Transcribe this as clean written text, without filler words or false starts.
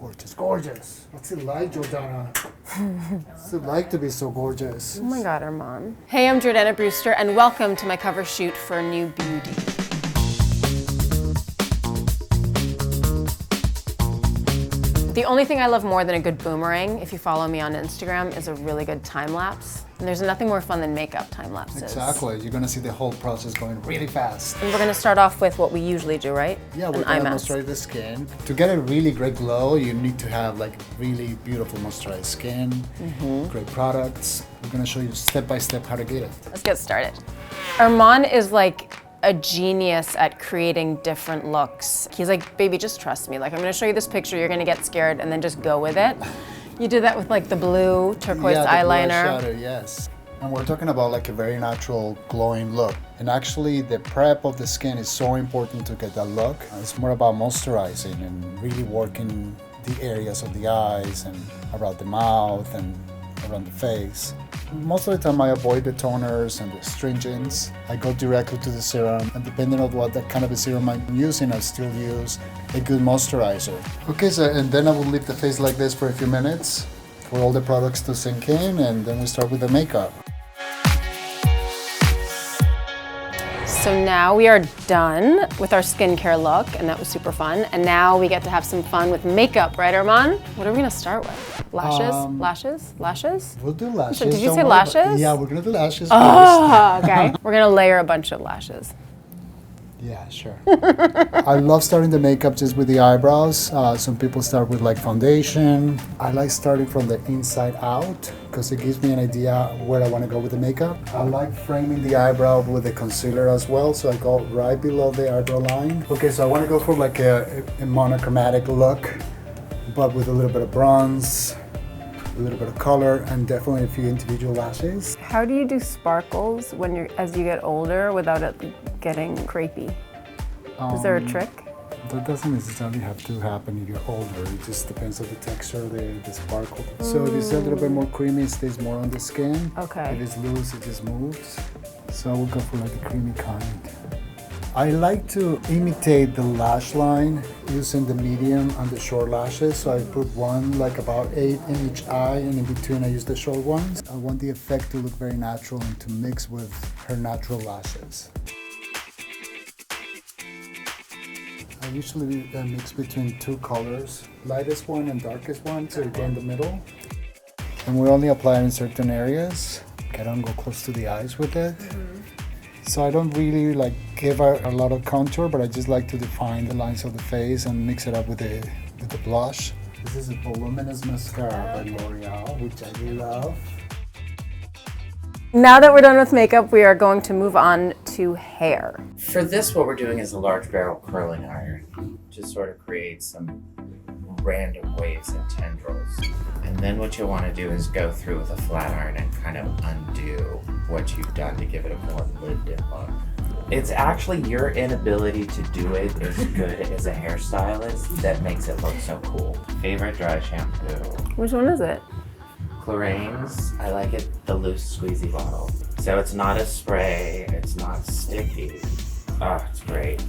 Gorgeous, gorgeous. What's it like, Jordana? What's it like to be so gorgeous? Oh my God, Armand. Hey, I'm Jordana Brewster, and welcome to my cover shoot for NewBeauty. The only thing I love more than a good boomerang, if you follow me on Instagram, is a really good time lapse. And there's nothing more fun than makeup time lapses. Exactly. You're gonna see the whole process going really fast. And we're gonna start off with what we usually do, right? Yeah, we're gonna moisturize the skin. To get a really great glow, you need to have like really beautiful moisturized skin, great products. We're gonna show you step by step how to get it. Let's get started. Armand is like a genius at creating different looks. He's like, baby, just trust me. Like, I'm gonna show you this picture, you're gonna get scared, and then just go with it. You did that with like the blue turquoise eyeliner. Shadow, yes. And we're talking about like a very natural glowing look. And actually the prep of the skin is so important to get that look. It's more about moisturizing and really working the areas of the eyes and around the mouth and around the face. Most of the time I avoid the toners and the astringents. I go directly to the serum, and depending on what that kind of a serum I'm using, I still use a good moisturizer. Okay, so and then I will leave the face like this for a few minutes for all the products to sink in, and then we start with the makeup. So now we are done with our skincare look, and that was super fun. And now we get to have some fun with makeup, right, Armand? What are we gonna start with? Lashes? Lashes? We'll do lashes. So, did you say lashes? Yeah, we're gonna do lashes. Oh, okay. We're gonna layer a bunch of lashes. Yeah, sure. I love starting the makeup just with the eyebrows. Some people start with like foundation. I like starting from the inside out because it gives me an idea where I want to go with the makeup. I like framing the eyebrow with a concealer as well, so I go right below the eyebrow line. Okay, so I want to go for like a monochromatic look, but with a little bit of bronze, a little bit of color, and definitely a few individual lashes. How do you do sparkles when as you get older without it getting crepey? Is there a trick? That doesn't necessarily have to happen if you're older. It just depends on the texture, the sparkle. So if it's a little bit more creamy, it stays more on the skin. Okay. If it's loose, it just moves. So we'll go for like the creamy kind. I like to imitate the lash line using the medium and the short lashes. So I put one like about 8 in each eye, and in between I use the short ones. I want the effect to look very natural and to mix with her natural lashes. I usually mix between 2 colors, lightest one and darkest one, so you go in the middle. And we only apply it in certain areas. I don't go close to the eyes with it. So I don't really like give out a lot of contour, but I just like to define the lines of the face and mix it up with the blush. This is a voluminous mascara by L'Oreal, which I love. Now that we're done with makeup, we are going to move on to hair. For this, what we're doing is a large barrel curling iron. Just sort of create some random waves and tendrils. And then what you'll want to do is go through with a flat iron and kind of undo what you've done to give it a more lived-in look. It's actually your inability to do it as good as a hairstylist that makes it look so cool. Favorite dry shampoo? Which one is it? Clarins. I like it the loose squeezy bottle. So it's not a spray, it's not sticky. Oh, it's great.